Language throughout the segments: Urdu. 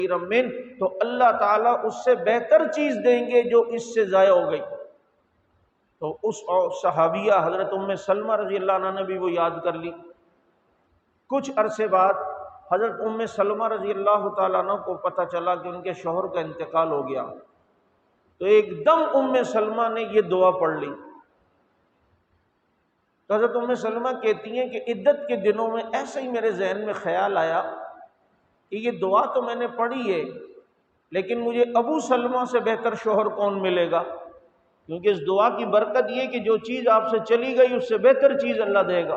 من، تو اللہ تعالیٰ اس سے بہتر چیز دیں گے جو اس سے ضائع ہو گئی۔ تو اس صحابیہ حضرت ام سلمہ رضی اللہ عنہ نے بھی وہ یاد کر لی۔ کچھ عرصے بعد حضرت ام سلمہ رضی اللہ تعالیٰ عنہ کو پتہ چلا کہ ان کے شوہر کا انتقال ہو گیا، تو ایک دم ام سلمہ نے یہ دعا پڑھ لی۔ تو حضرت ام سلمہ کہتی ہیں کہ عدت کے دنوں میں ایسے ہی میرے ذہن میں خیال آیا کہ یہ دعا تو میں نے پڑھی ہے، لیکن مجھے ابو سلمہ سے بہتر شوہر کون ملے گا، کیونکہ اس دعا کی برکت یہ کہ جو چیز آپ سے چلی گئی اس سے بہتر چیز اللہ دے گا،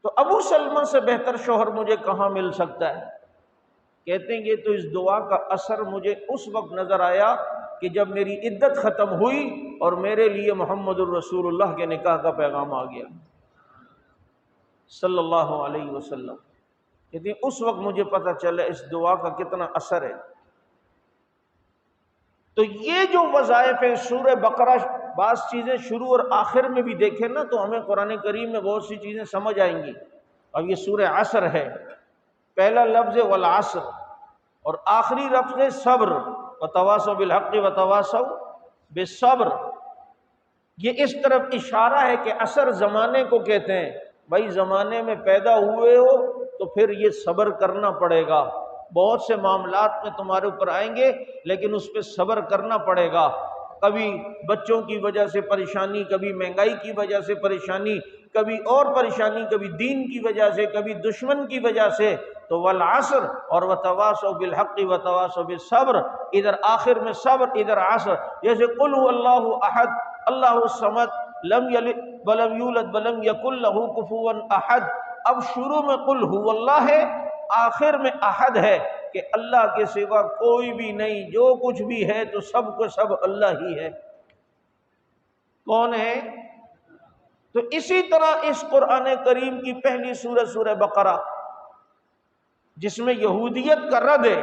تو ابو سلمہ سے بہتر شوہر مجھے کہاں مل سکتا ہے؟ کہتے ہیں یہ تو اس دعا کا اثر مجھے اس وقت نظر آیا کہ جب میری عدت ختم ہوئی اور میرے لیے محمد الرسول اللہ کے نکاح کا پیغام آ گیا صلی اللہ علیہ وسلم۔ کہتے ہیں اس وقت مجھے پتہ چلا اس دعا کا کتنا اثر ہے۔ تو یہ جو وظائف ہیں سورہ بقرہ، بعض چیزیں شروع اور آخر میں بھی دیکھیں نا تو ہمیں قرآن کریم میں بہت سی چیزیں سمجھ آئیں گی۔ اب یہ سورہ عصر ہے، پہلا لفظ والعصر اور آخری لفظ صبر، وتواصوا بالحق وتواصوا بالصبر۔ یہ اس طرف اشارہ ہے کہ عصر زمانے کو کہتے ہیں، بھائی زمانے میں پیدا ہوئے ہو تو پھر یہ صبر کرنا پڑے گا، بہت سے معاملات میں تمہارے اوپر آئیں گے لیکن اس پہ صبر کرنا پڑے گا، کبھی بچوں کی وجہ سے پریشانی، کبھی مہنگائی کی وجہ سے پریشانی، کبھی اور پریشانی، کبھی دین کی وجہ سے، کبھی دشمن کی وجہ سے، تو والعصر اور وتواصوا بالحق وتواصوا بالصبر، ادھر آخر میں صبر ادھر عصر۔ جیسے قل هو اللہ احد اللہ الصمد لم یلد ولم یولد ولم یکن لہ کفوا احد، اب شروع میں قل هو اللہ ہے، آخر میں احد ہے کہ اللہ کے سوا کوئی بھی نہیں، جو کچھ بھی ہے تو سب کو سب اللہ ہی ہے۔ کون ہے؟ تو اسی طرح اس قرآن کریم کی پہلی سورہ سورہ بقرہ، جس میں یہودیت کا رد ہے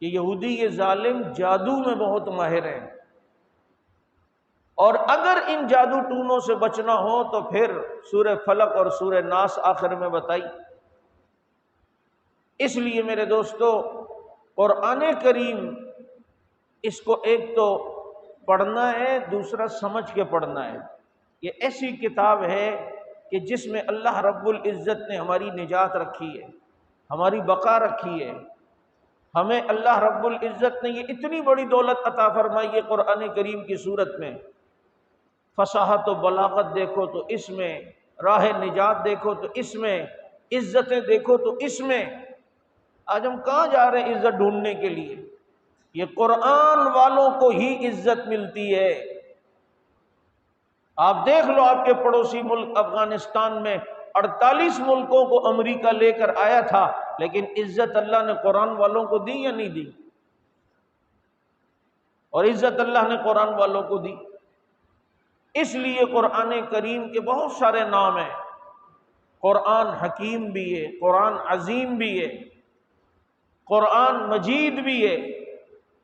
کہ یہودی یہ ظالم جادو میں بہت ماہر ہیں، اور اگر ان جادو ٹونوں سے بچنا ہو تو پھر سورہ فلق اور سورہ ناس آخر میں بتائی۔ اس لیے میرے دوستو قرآن کریم اس کو ایک تو پڑھنا ہے، دوسرا سمجھ کے پڑھنا ہے۔ یہ ایسی کتاب ہے کہ جس میں اللہ رب العزت نے ہماری نجات رکھی ہے، ہماری بقا رکھی ہے۔ ہمیں اللہ رب العزت نے یہ اتنی بڑی دولت عطا فرمائی ہے قرآن کریم کی صورت میں، فصاحت و بلاغت دیکھو تو اس میں، راہ نجات دیکھو تو اس میں، عزتیں دیکھو تو اس میں۔ آج ہم کہاں جا رہے ہیں عزت ڈھونڈنے کے لیے؟ یہ قرآن والوں کو ہی عزت ملتی ہے۔ آپ دیکھ لو آپ کے پڑوسی ملک افغانستان میں 48 ملکوں کو امریکہ لے کر آیا تھا، لیکن عزت اللہ نے قرآن والوں کو دی یا نہیں دی؟ اور عزت اللہ نے قرآن والوں کو دی۔ اس لیے قرآن کریم کے بہت سارے نام ہیں، قرآن حکیم بھی ہے، قرآن عظیم بھی ہے، قرآن مجید بھی ہے،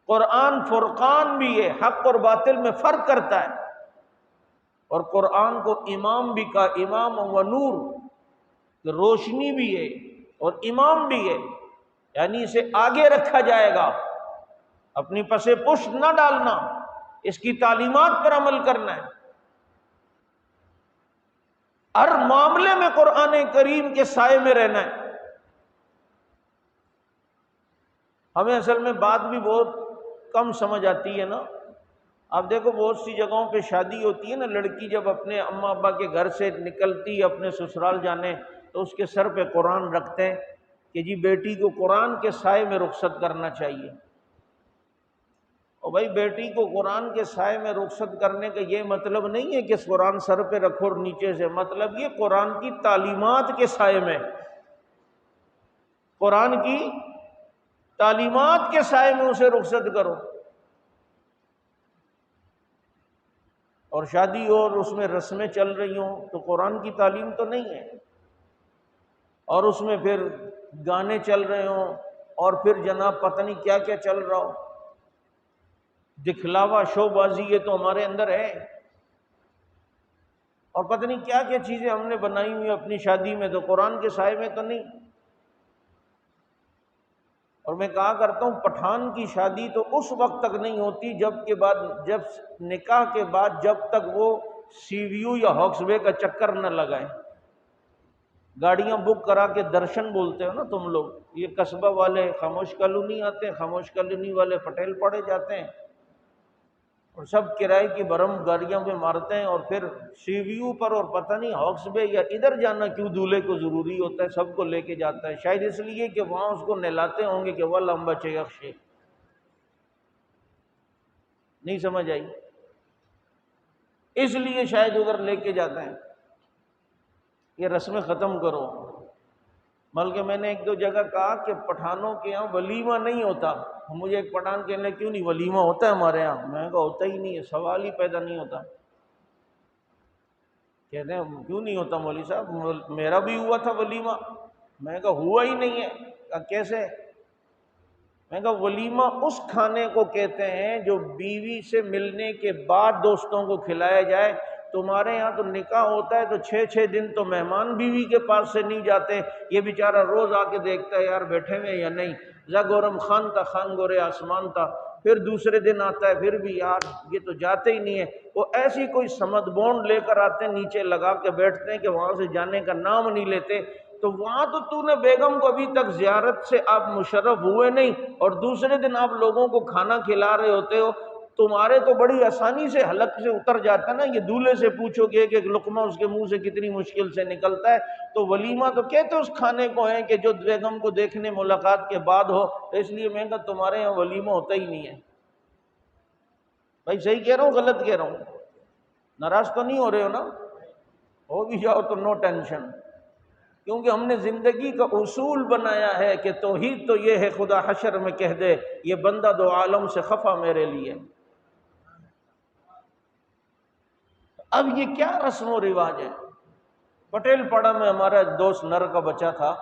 قرآن فرقان بھی ہے، حق اور باطل میں فرق کرتا ہے، اور قرآن کو امام بھی کہا، امام و نور، روشنی بھی ہے اور امام بھی ہے، یعنی اسے آگے رکھا جائے گا، اپنی پس پشت نہ ڈالنا، اس کی تعلیمات پر عمل کرنا ہے۔ ہر معاملے میں قرآن کریم کے سائے میں رہنا ہے۔ ہمیں اصل میں بات بھی بہت کم سمجھ آتی ہے نا۔ آپ دیکھو بہت سی جگہوں پہ شادی ہوتی ہے نا، لڑکی جب اپنے اماں ابا کے گھر سے نکلتی ہے اپنے سسرال جانے تو اس کے سر پہ قرآن رکھتے ہیں کہ جی بیٹی کو قرآن کے سائے میں رخصت کرنا چاہیے۔ اور بھائی بیٹی کو قرآن کے سائے میں رخصت کرنے کا یہ مطلب نہیں ہے کہ قرآن سر پہ رکھو اور نیچے سے، مطلب یہ قرآن کی تعلیمات کے سائے میں، قرآن کی تعلیمات کے سائے میں اسے رخصت کرو۔ اور شادی ہو اور اس میں رسمیں چل رہی ہوں تو قرآن کی تعلیم تو نہیں ہے، اور اس میں پھر گانے چل رہے ہوں اور پھر جناب پتہ نہیں کیا کیا چل رہا ہو، دکھلاوا شو بازی یہ تو ہمارے اندر ہے، اور پتہ نہیں کیا کیا چیزیں ہم نے بنائی ہوئی اپنی شادی میں، تو قرآن کے سائے میں تو نہیں۔ اور میں کہا کرتا ہوں پٹھان کی شادی تو اس وقت تک نہیں ہوتی جب نکاح کے بعد جب تک وہ سی وی یو یا ہاکس وے کا چکر نہ لگائیں۔ گاڑیاں بک کرا کے درشن بولتے ہو نا تم لوگ، یہ قصبہ والے خاموش کالونی آتے ہیں، خاموش کالونی والے پٹیل پڑے جاتے ہیں اور سب کرائے کی برم گاڑیوں پہ مارتے ہیں، اور پھر سی وی یو پر اور پتہ نہیں ہاکس بے یا ادھر جانا کیوں دولہے کو ضروری ہوتا ہے، سب کو لے کے جاتا ہے، شاید اس لیے کہ وہاں اس کو نہلاتے ہوں گے کہ وہ لمبا چیخشے، نہیں سمجھ آئی، اس لیے شاید ادھر لے کے جاتے ہیں۔ یہ رسمیں ختم کرو، بلکہ میں نے ایک دو جگہ کہا کہ پٹھانوں کے یہاں ولیمہ نہیں ہوتا، مجھے ایک پٹھان کہنے لگے کیوں نہیں، ولیمہ ہوتا ہے ہمارے یہاں، میں نے کہا ہوتا ہی نہیں ہے، سوال ہی پیدا نہیں ہوتا۔ کہتے ہیں کیوں نہیں ہوتا مولوی صاحب، میرا بھی ہوا تھا ولیمہ، میں نے کہا ہوا ہی نہیں ہے، کہا کیسے، میں نے کہا ولیمہ اس کھانے کو کہتے ہیں جو بیوی سے ملنے کے بعد دوستوں کو کھلایا جائے، تمہارے یہاں تو نکاح ہوتا ہے تو 6 دن تو مہمان بیوی کے پاس سے نہیں جاتے، یہ بیچارہ روز آ کے دیکھتا ہے یار بیٹھے ہوئے یا نہیں، گورم خان تھا خان گورے آسمان تھا، پھر دوسرے دن آتا ہے پھر بھی یار یہ تو جاتے ہی نہیں ہے، وہ ایسی کوئی سمد بونڈ لے کر آتے ہیں نیچے لگا کے بیٹھتے ہیں کہ وہاں سے جانے کا نام نہیں لیتے، تو وہاں تو نے بیگم کو ابھی تک زیارت سے آپ مشرف ہوئے نہیں، اور دوسرے دن آپ لوگوں کو کھانا کھلا رہے ہوتے ہو، تمہارے تو بڑی آسانی سے حلق سے اتر جاتا ہے نا، یہ دولہے سے پوچھو کہ ایک لقمہ اس کے منہ سے کتنی مشکل سے نکلتا ہے، تو ولیمہ تو کہتے اس کھانے کو ہے کہ جو بیگم کو دیکھنے ملاقات کے بعد ہو، تو اس لیے میں کہا تمہارے یہاں ولیمہ ہوتا ہی نہیں ہے۔ بھائی صحیح کہہ رہا ہوں غلط کہہ رہا ہوں؟ ناراض تو نہیں ہو رہے ہو نا؟ ہو بھی جاؤ تو نو ٹینشن، کیونکہ ہم نے زندگی کا اصول بنایا ہے کہ توحید تو یہ ہے خدا حشر میں کہہ دے یہ بندہ دو عالم سے خفا میرے لیے۔ اب یہ کیا رسم و رواج ہے؟ پٹیل پڑا میں ہمارا ایک دوست نر کا بچہ تھا،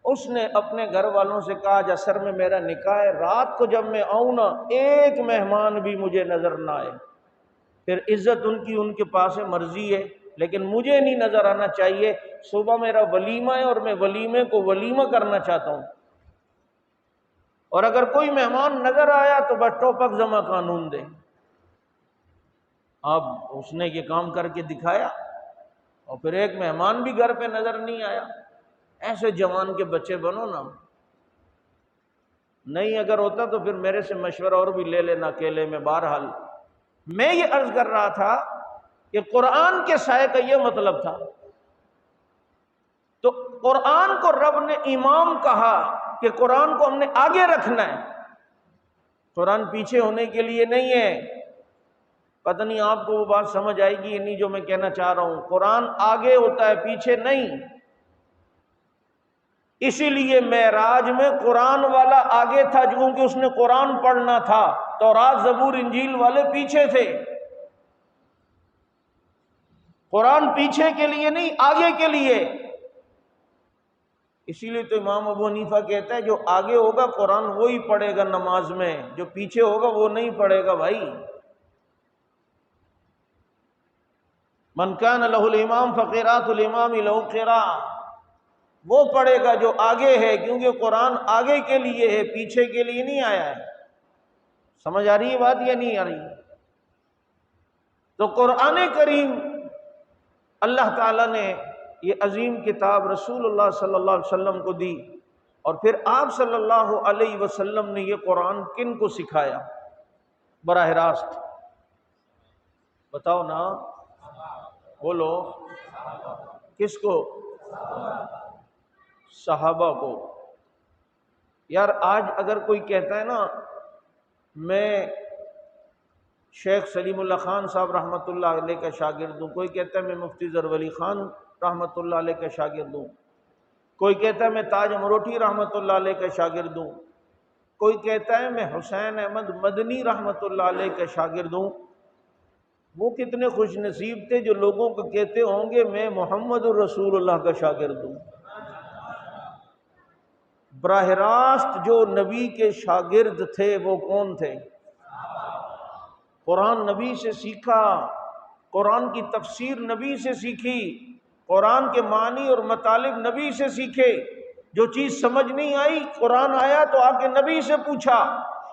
اس نے اپنے گھر والوں سے کہا آج عصر میں میرا نکاح ہے، رات کو جب میں آؤں نا ایک مہمان بھی مجھے نظر نہ آئے، پھر عزت ان کے پاس ہے، مرضی ہے، لیکن مجھے نہیں نظر آنا چاہیے، صبح میرا ولیمہ ہے اور میں ولیمے کو ولیمہ کرنا چاہتا ہوں، اور اگر کوئی مہمان نظر آیا تو بس ٹوپک زمہ قانون دے۔ اب اس نے یہ کام کر کے دکھایا، اور پھر ایک مہمان بھی گھر پہ نظر نہیں آیا۔ ایسے جوان کے بچے بنو نا، نہیں اگر ہوتا تو پھر میرے سے مشورہ اور بھی لے لینا اکیلے میں۔ بہرحال میں یہ عرض کر رہا تھا کہ قرآن کے سائے کا یہ مطلب تھا، تو قرآن کو رب نے امام کہا کہ قرآن کو ہم نے آگے رکھنا ہے، قرآن پیچھے ہونے کے لیے نہیں ہے۔ پتہ نہیں آپ کو وہ بات سمجھ آئے گی یا نہیں جو میں کہنا چاہ رہا ہوں، قرآن آگے ہوتا ہے پیچھے نہیں، اسی لیے معراج میں قرآن والا آگے تھا کیونکہ اس نے قرآن پڑھنا تھا، تورات زبور انجیل والے پیچھے تھے، قرآن پیچھے کے لیے نہیں آگے کے لیے۔ اسی لیے تو امام ابو حنیفہ کہتا ہے جو آگے ہوگا قرآن وہی پڑھے گا نماز میں، جو پیچھے ہوگا وہ نہیں پڑھے گا۔ بھائی من کان لہ الامام فقراۃ الامام لہ قراءۃ، وہ پڑھے گا جو آگے ہے، کیونکہ قرآن آگے کے لیے ہے پیچھے کے لیے نہیں آیا ہے۔ سمجھ آ رہی ہے بات یا نہیں آ رہی؟ تو قرآن کریم اللہ تعالیٰ نے یہ عظیم کتاب رسول اللہ صلی اللہ علیہ وسلم کو دی، اور پھر آپ صلی اللہ علیہ وسلم نے یہ قرآن کن کو سکھایا براہ راست؟ بتاؤ نا، بولو، کس کو؟ صحابہ کو۔ یار آج اگر کوئی کہتا ہے نا میں شیخ سلیم اللہ خان صاحب رحمۃ اللہ علیہ کا شاگرد ہوں، کوئی کہتا ہے میں مفتی ظفر علی خان رحمۃ اللہ علیہ کا شاگرد ہوں، کوئی کہتا ہے میں تاج امروٹھی رحمۃ اللہ علیہ کا شاگرد ہوں، کوئی کہتا ہے میں حسین احمد مدنی رحمۃ اللہ علیہ کا شاگرد ہوں، وہ کتنے خوش نصیب تھے جو لوگوں کو کہتے ہوں گے میں محمد الرسول اللہ کا شاگرد ہوں۔ براہ راست جو نبی کے شاگرد تھے وہ کون تھے؟ قرآن نبی سے سیکھا، قرآن کی تفسیر نبی سے سیکھی، قرآن کے معنی اور مطالب نبی سے سیکھے۔ جو چیز سمجھ نہیں آئی، قرآن آیا تو آ کے نبی سے پوچھا،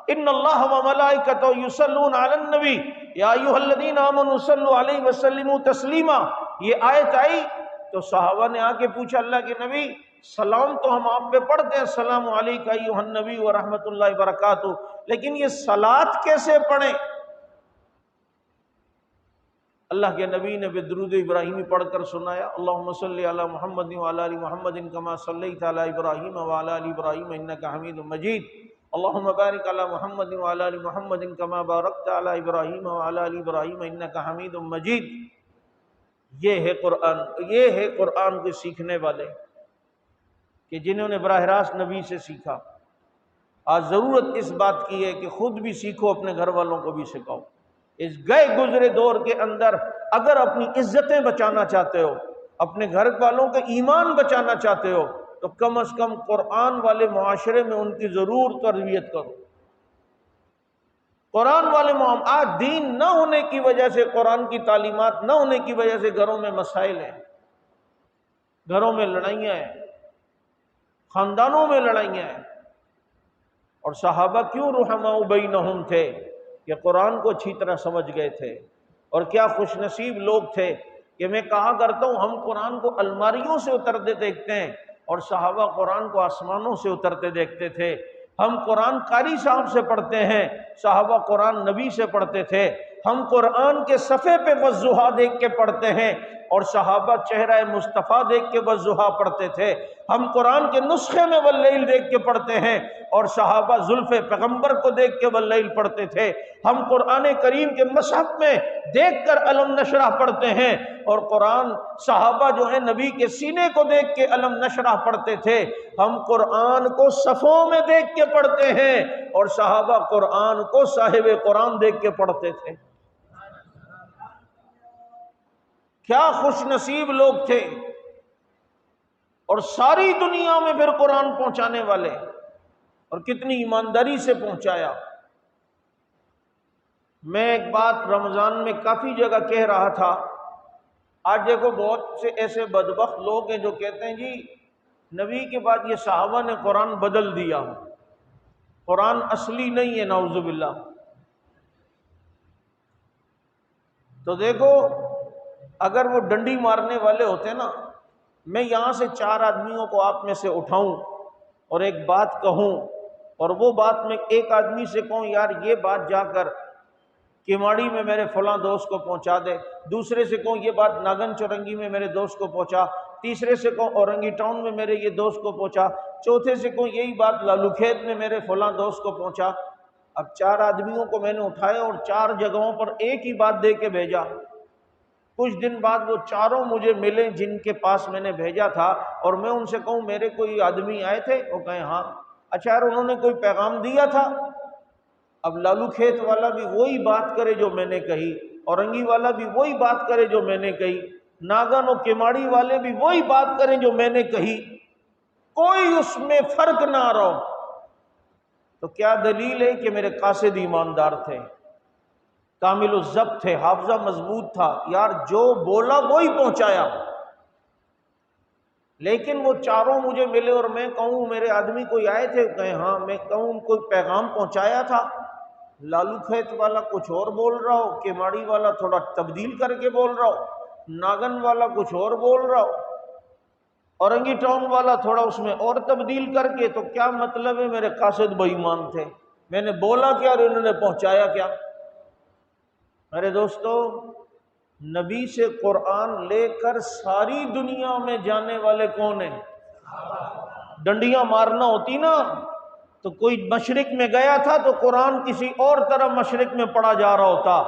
ان اللہ و ملائکتہ یصلون علی النبی یا ایھا الذین آمنوا صلوا علیہ وسلموا تسلیما، یہ آیت آئی تو صحابہ نے آ کے پوچھا اللہ کے نبی سلام تو ہم آپ پہ پڑھتے ہیں، السلام علیکم ایھا النبی ورحمۃ اللہ وبرکاتہ، لیکن یہ صلاۃ کیسے پڑھیں؟ اللہ کے نبی نے درود ابراہیمی پڑھ کر سنایا، اللہم صلی علی محمد وعلی آل محمد کما صلیت علی ابراہیم وعلی آل ابراہیم انک حمید مجید، اللہم بارک علی محمد وعلی آل محمد کما بارکت علی ابراہیم وعلی آل ابراہیم انک حمید مجید۔ یہ ہے قرآن، یہ ہے قرآن کے سیکھنے والے کہ جنہوں نے براہ راست نبی سے سیکھا۔ آج ضرورت اس بات کی ہے کہ خود بھی سیکھو، اپنے گھر والوں کو بھی سکھاؤ۔ اس گئے گزرے دور کے اندر اگر اپنی عزتیں بچانا چاہتے ہو، اپنے گھر والوں کے ایمان بچانا چاہتے ہو، تو کم از کم قرآن والے معاشرے میں ان کی ضرور تربیت کرو۔ قرآن والے آج دین نہ ہونے کی وجہ سے، قرآن کی تعلیمات نہ ہونے کی وجہ سے گھروں میں مسائل ہیں، گھروں میں لڑائیاں ہیں، خاندانوں میں لڑائیاں ہیں۔ اور صحابہ کیوں رحماء بینہم تھے؟ کہ قرآن کو اچھی طرح سمجھ گئے تھے، اور کیا خوش نصیب لوگ تھے کہ میں کہا کرتا ہوں ہم قرآن کو الماریوں سے اترتے دیکھتے ہیں اور صحابہ قرآن کو آسمانوں سے اترتے دیکھتے تھے۔ ہم قرآن قاری صاحب سے پڑھتے ہیں، صحابہ قرآن نبی سے پڑھتے تھے۔ ہم قرآن کے صفحے پہ والضحیٰ دیکھ کے پڑھتے ہیں اور صحابہ چہرہ مصطفیٰ دیکھ کے والضحیٰ پڑھتے تھے۔ ہم قرآن کے نسخے میں واللیل دیکھ کے پڑھتے ہیں اور صحابہ زلف پیغمبر کو دیکھ کے واللیل پڑھتے تھے۔ ہم قرآن کریم کے مصحف میں دیکھ کر الم نشرح پڑھتے ہیں اور قرآن صحابہ جو ہیں نبی کے سینے کو دیکھ کے الم نشرح پڑھتے تھے۔ ہم قرآن کو صفوں میں دیکھ کے پڑھتے ہیں اور صحابہ قرآن کو صاحب قرآن دیکھ کے پڑھتے تھے۔ کیا خوش نصیب لوگ تھے، اور ساری دنیا میں پھر قرآن پہنچانے والے، اور کتنی ایمانداری سے پہنچایا۔ میں ایک بات رمضان میں کافی جگہ کہہ رہا تھا، آج دیکھو بہت سے ایسے بدبخت لوگ ہیں جو کہتے ہیں جی نبی کے بعد یہ صحابہ نے قرآن بدل دیا، قرآن اصلی نہیں ہے، نعوذ باللہ۔ تو دیکھو اگر وہ ڈنڈی مارنے والے ہوتے نا، میں یہاں سے 4 آدمیوں کو آپ میں سے اٹھاؤں اور ایک بات کہوں، اور وہ بات میں ایک آدمی سے کہوں یار یہ بات جا کر کیماڑی میں میرے فلاں دوست کو پہنچا دے، دوسرے سے کہوں یہ بات ناگن چورنگی میں میرے دوست کو پہنچا، تیسرے سے کہوں اورنگی ٹاؤن میں میرے یہ دوست کو پہنچا، چوتھے سے کہوں یہی بات لالو کھیت میں میرے فلاں دوست کو پہنچا۔ اب 4 آدمیوں کو میں نے اٹھایا اور 4 جگہوں پر ایک ہی بات دے کے بھیجا۔ کچھ دن بعد وہ 4 مجھے ملے جن کے پاس میں نے بھیجا تھا، اور میں ان سے کہوں میرے کوئی آدمی آئے تھے؟ وہ کہیں ہاں۔ اچھا یار انہوں نے کوئی پیغام دیا تھا؟ اب لالو کھیت والا بھی وہی بات کرے جو میں نے کہی، اورنگی والا بھی وہی بات کرے جو میں نے کہی، ناگن اور کیماڑی والے بھی وہی بات کریں جو میں نے کہی، کوئی اس میں فرق نہ آ رہا ہو۔ تو کیا دلیل ہے کہ میرے قاصد ایماندار تھے، کامل الضبط تھے، حافظہ مضبوط تھا، یار جو بولا وہی پہنچایا۔ لیکن وہ 4 مجھے ملے اور میں کہوں میرے آدمی کوئی آئے تھے؟ کہیں ہاں۔ میں کہوں کوئی پیغام پہنچایا تھا؟ لالو کھیت والا کچھ اور بول رہا ہو، کیماڑی والا تھوڑا تبدیل کر کے بول رہا ہو، ناگن والا کچھ اور بول رہا ہو، اورنگی ٹاؤن والا تھوڑا اس میں اور تبدیل کر کے، تو کیا مطلب ہے میرے قاصد بے ایمان تھے؟ میں نے بولا کیا اور انہوں نے پہنچایا کیا؟ میرے دوستو نبی سے قرآن لے کر ساری دنیا میں جانے والے کون ہیں؟ ڈنڈیاں مارنا ہوتی نا تو کوئی مشرق میں گیا تھا تو قرآن کسی اور طرح مشرق میں پڑھا جا رہا ہوتا،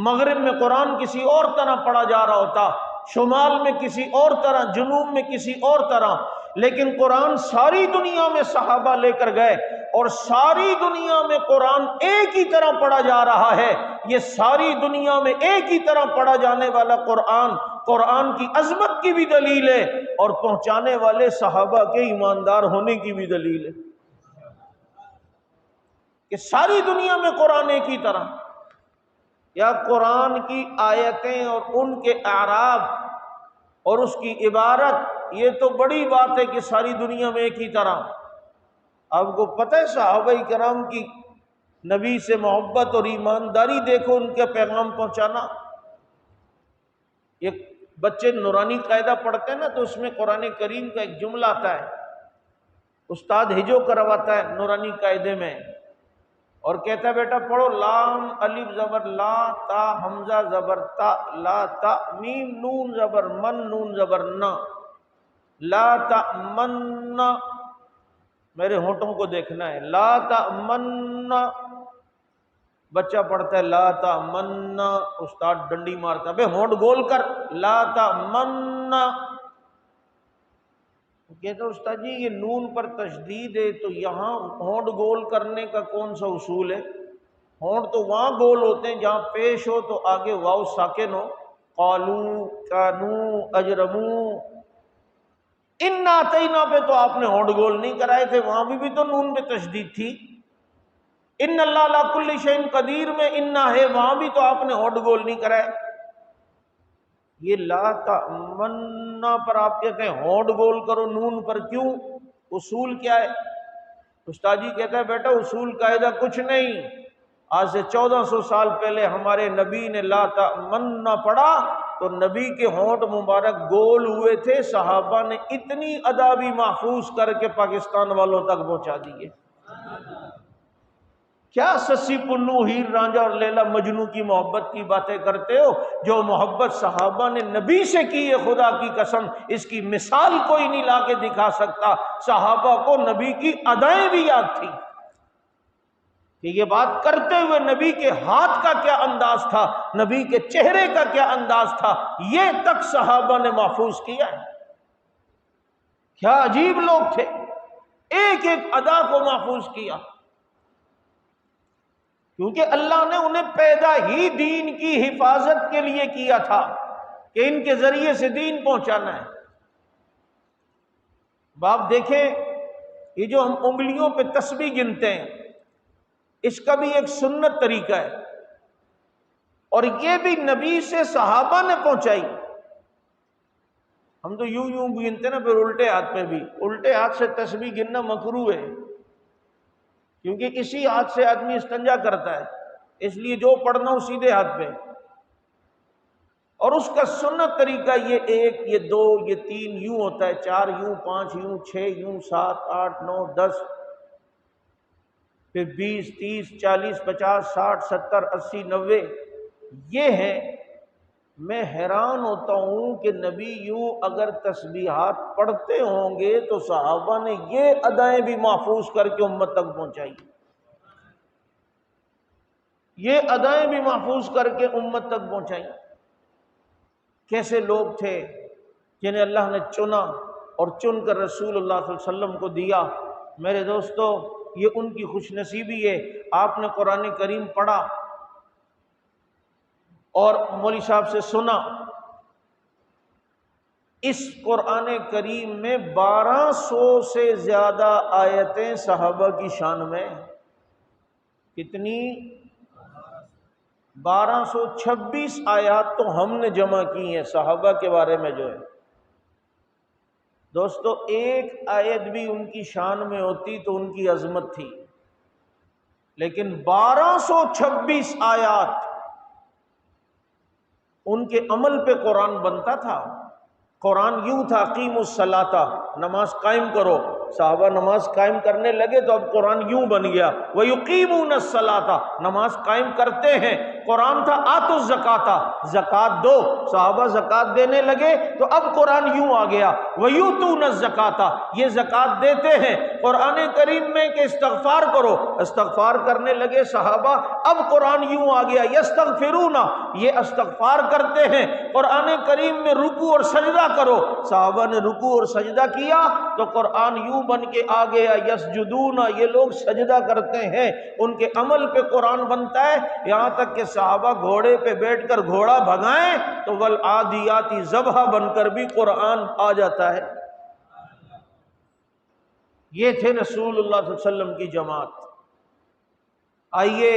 مغرب میں قرآن کسی اور طرح پڑھا جا رہا ہوتا، شمال میں کسی اور طرح، جنوب میں کسی اور طرح، لیکن قرآن ساری دنیا میں صحابہ لے کر گئے اور ساری دنیا میں قرآن ایک ہی طرح پڑھا جا رہا ہے۔ یہ ساری دنیا میں ایک ہی طرح پڑھا جانے والا قرآن، قرآن کی عظمت کی بھی دلیل ہے اور پہنچانے والے صحابہ کے ایماندار ہونے کی بھی دلیل ہے کہ ساری دنیا میں قرآن ایک ہی طرح۔ یا قرآن کی آیتیں اور ان کے اعراب اور اس کی عبارت یہ تو بڑی بات ہے کہ ساری دنیا میں ایک ہی طرح. آپ کو پتہ ہے صحابہ کرام کی نبی سے محبت اور ایمانداری دیکھو، ان کے پیغام پہنچانا. ایک بچے نورانی قاعدہ پڑھتے ہیں نا تو اس میں قرآن کریم کا ایک جملہ آتا ہے، استاد ہجو کرواتا ہے نورانی قاعدے میں اور کہتا ہے بیٹا پڑھو لام الف زبر لا تا حمزہ زبر تا لا تا میم نون زبر من نون زبر نا لا تا من. میرے ہونٹوں کو دیکھنا ہے. لا تا من، بچہ پڑھتا ہے لا تا من، استاد ڈنڈی مارتا ہے بے ہونٹ گول کر لا تا من. کہتا استاد جی یہ نون پر تشدید ہے تو یہاں ہونٹ گول کرنے کا کون سا اصول ہے؟ ہونٹ تو وہاں گول ہوتے ہیں جہاں پیش ہو تو آگے واو ساکن ہو. قالو کانو اجرمو. انا اعطینا پہ تو آپ نے ہونٹ گول نہیں کرائے تھے، وہاں بھی تو نون پہ تشدید تھی. ان اللہ علی کل شیء قدیر میں انا ہے، وہاں بھی تو آپ نے ہونٹ گول نہیں کرائے. یہ لا تمنا پر آپ کہتے ہیں ہونٹ گول کرو نون پر، کیوں؟ اصول کیا ہے؟ استاد جی کہتا ہے بیٹا اصول قاعدہ کچھ نہیں. آج سے 1400 سال پہلے ہمارے نبی نے لا تمنا پڑھا تو نبی کے ہونٹ مبارک گول ہوئے تھے، صحابہ نے اتنی ادا بھی محفوظ کر کے پاکستان والوں تک پہنچا دیے. کیا سسی پنو ہیر رانجھا اور لیلا مجنو کی محبت کی باتیں کرتے ہو؟ جو محبت صحابہ نے نبی سے کی ہے خدا کی قسم اس کی مثال کوئی نہیں لا کے دکھا سکتا. صحابہ کو نبی کی ادائیں بھی یاد تھی کہ یہ بات کرتے ہوئے نبی کے ہاتھ کا کیا انداز تھا، نبی کے چہرے کا کیا انداز تھا، یہ تک صحابہ نے محفوظ کیا ہے. کیا عجیب لوگ تھے، ایک ایک ادا کو محفوظ کیا، کیونکہ اللہ نے انہیں پیدا ہی دین کی حفاظت کے لیے کیا تھا کہ ان کے ذریعے سے دین پہنچانا ہے. باپ دیکھیں یہ جو ہم انگلیوں پہ تسبیح گنتے ہیں اس کا بھی ایک سنت طریقہ ہے اور یہ بھی نبی سے صحابہ نے پہنچائی. ہم تو یوں یوں گنتے نا، پھر الٹے ہاتھ پہ بھی. الٹے ہاتھ سے تسبیح گننا مکروہ ہے کیونکہ اسی ہاتھ سے آدمی استنجا کرتا ہے، اس لیے جو پڑھنا ہو سیدھے ہاتھ پہ. اور اس کا سنت طریقہ یہ 1، یہ 2، یہ 3 یوں ہوتا ہے، 4 یوں، 5 یوں، 6 یوں، 7، 8، 9، 10، پھر 20، 30، 40، 50، 60، 70، 80، 90 یہ ہے. میں حیران ہوتا ہوں کہ نبی یوں اگر تسبیحات پڑھتے ہوں گے تو صحابہ نے یہ ادائیں بھی محفوظ کر کے امت تک پہنچائی، یہ ادائیں بھی محفوظ کر کے امت تک پہنچائی. کیسے لوگ تھے جنہیں اللہ نے چنا اور چن کر رسول اللہ صلی اللہ علیہ وسلم کو دیا. میرے دوستو یہ ان کی خوش نصیبی ہے. آپ نے قرآن کریم پڑھا اور مولوی صاحب سے سنا، اس قرآن کریم میں 1200 سے زیادہ آیتیں صحابہ کی شان میں. کتنی؟ 1226 آیات تو ہم نے جمع کی ہیں صحابہ کے بارے میں جو ہے. دوستو ایک آیت بھی ان کی شان میں ہوتی تو ان کی عظمت تھی، لیکن 1226 آیات ان کے عمل پہ قرآن بنتا تھا. قرآن یوں تھا اقیموا الصلاۃ، نماز قائم کرو. صحابہ نماز قائم کرنے لگے تو اب قرآن یوں بن گیا وَيُقِيمُونَ الصَّلَاةَ، نماز قائم کرتے ہیں. قرآن تھا آتوا الزکاۃ، زکوٰۃ دو. صحابہ زکوٰۃ دینے لگے تو اب قرآن یوں آ گیا وَيُؤْتُونَ الزَّكَاةَ، یہ زکوٰۃ دیتے ہیں. قرآن کریم میں کہ استغفار کرو، استغفار کرنے لگے صحابہ، اب قرآن یوں آ گیا یستغفرون، یہ استغفار کرتے ہیں. قرآن کریم میں رکوع اور سجدہ کرو، صحابہ نے رکوع اور سجدہ کیا تو قرآن یوں بن کے آ گیا یسجدون، یہ لوگ سجدہ کرتے ہیں. ان کے عمل پہ قرآن بنتا ہے، یہاں تک کہ صحابہ گھوڑے پہ بیٹھ کر گھوڑا بھگائیں تو والعادیات ضبحا بن کر بھی قرآن آ جاتا ہے. یہ تھے رسول اللہ صلی اللہ علیہ وسلم کی جماعت. آئیے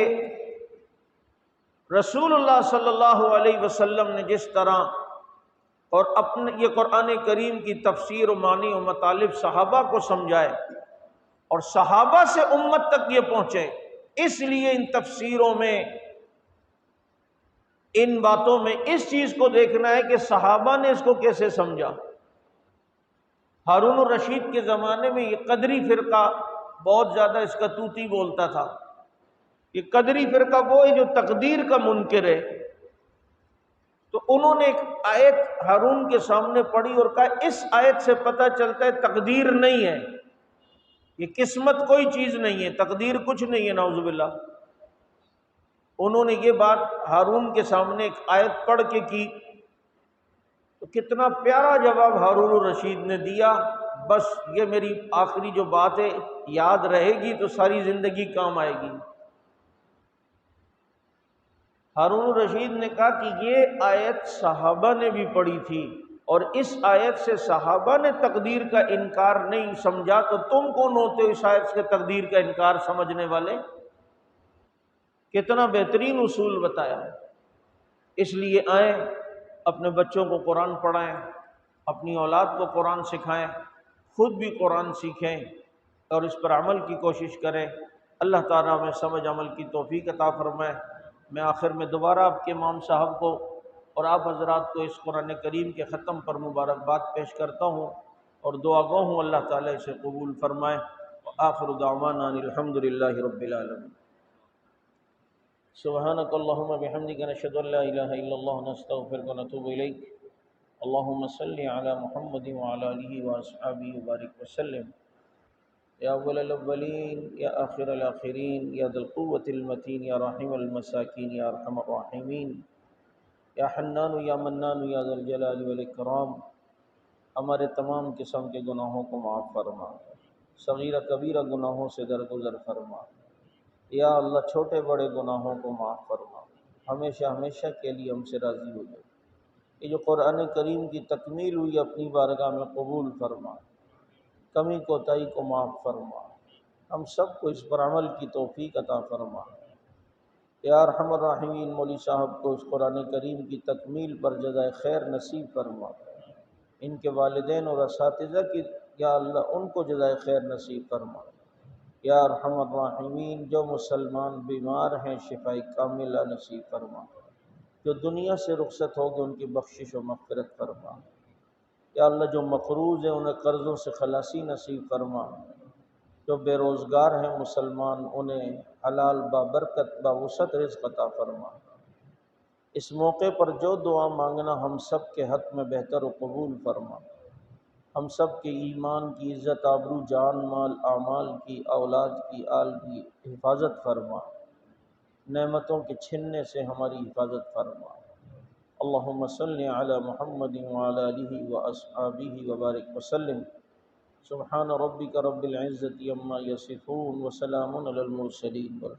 رسول اللہ صلی اللہ علیہ وسلم نے جس طرح اور اپنے یہ قرآن کریم کی تفسیر و معنی و مطالب صحابہ کو سمجھائے اور صحابہ سے امت تک یہ پہنچے۔ اس لیے ان تفسیروں میں، ان باتوں میں اس چیز کو دیکھنا ہے کہ صحابہ نے اس کو کیسے سمجھا۔ ہارون الرشید کے زمانے میں یہ قدری فرقہ بہت زیادہ اس کا توتی بولتا تھا۔ یہ قدری فرقہ وہ ہے جو تقدیر کا منکر ہے۔ تو انہوں نے ایک آیت ہارون کے سامنے پڑھی اور کہا اس آیت سے پتہ چلتا ہے تقدیر نہیں ہے، یہ قسمت کوئی چیز نہیں ہے، تقدیر کچھ نہیں ہے، نعوذ باللہ۔ انہوں نے یہ بات ہارون کے سامنے ایک آیت پڑھ کے کی تو کتنا پیارا جواب ہارون الرشید نے دیا، بس یہ میری آخری جو بات ہے یاد رہے گی تو ساری زندگی کام آئے گی۔ ہارون الرشید نے کہا کہ یہ آیت صحابہ نے بھی پڑھی تھی اور اس آیت سے صحابہ نے تقدیر کا انکار نہیں سمجھا، تو تم کون ہوتے ہو اس آیت سے تقدیر کا انکار سمجھنے والے؟ کتنا بہترین اصول بتایا۔ اس لیے آئیں اپنے بچوں کو قرآن پڑھائیں، اپنی اولاد کو قرآن سکھائیں، خود بھی قرآن سیکھیں اور اس پر عمل کی کوشش کریں۔ اللہ تعالیٰ ہمیں سمجھ عمل کی توفیق عطا فرمائے۔ میں آخر میں دوبارہ آپ کے امام صاحب کو اور آپ حضرات کو اس قرآن کریم کے ختم پر مبارکباد پیش کرتا ہوں اور دعا گو ہوں اللہ تعالیٰ اسے قبول فرمائے۔ وآخر دعوانا ان الحمد للہ رب العالمین۔ سبحانک اللہم بحمدک نشہد ان لا الہ الا اللہ نستغفرک ونتوب الیک۔ اللہم صلی علی محمد وعلی آلہ واصحابہ وبارک وسلم۔ یا اول الاولین یا آخر الاخرین یا ذی القوة المتین یا راحم المساکین یا ارحم الراحمین یا حنان یا منان یا ذی الجلال والاکرام۔ ہمارے تمام قسم کے گناہوں کو معاف فرما، صغیرہ کبیرہ گناہوں سے درگزر فرما۔ یا اللہ چھوٹے بڑے گناہوں کو معاف فرما، ہمیشہ ہمیشہ کے لیے ہم سے راضی ہو جائے۔ یہ جو قرآن کریم کی تکمیل ہوئی اپنی بارگاہ میں قبول فرما، کمی کوتاہی کو معاف فرما، ہم سب کو اس پر عمل کی توفیق عطا فرما۔ یا ارحم الراحمین مولوی صاحب کو اس قرآن کریم کی تکمیل پر جزائے خیر نصیب فرما، ان کے والدین اور اساتذہ کی یا اللہ ان کو جزائے خیر نصیب فرما۔ یا ارحم الراحمین جو مسلمان بیمار ہیں شفاء کاملہ نصیب فرما، جو دنیا سے رخصت ہو گئے ان کی بخشش و مغفرت فرما۔ یا اللہ جو مقروض ہیں انہیں قرضوں سے خلاصی نصیب فرما، جو بے روزگار ہیں مسلمان انہیں حلال بابرکت باوسعت رزق عطا فرما۔ اس موقع پر جو دعا مانگنا ہم سب کے حق میں بہتر و قبول فرما، ہم سب کے ایمان کی عزت آبرو جان مال اعمال کی اولاد کی آل کی حفاظت فرما، نعمتوں کے چھننے سے ہماری حفاظت فرما۔ اللہم صلی علی محمد وعلی آلہ واصحابہ وبارک وسلم۔ سبحان ربک رب العزت عما یصفون وسلام علی المرسلین۔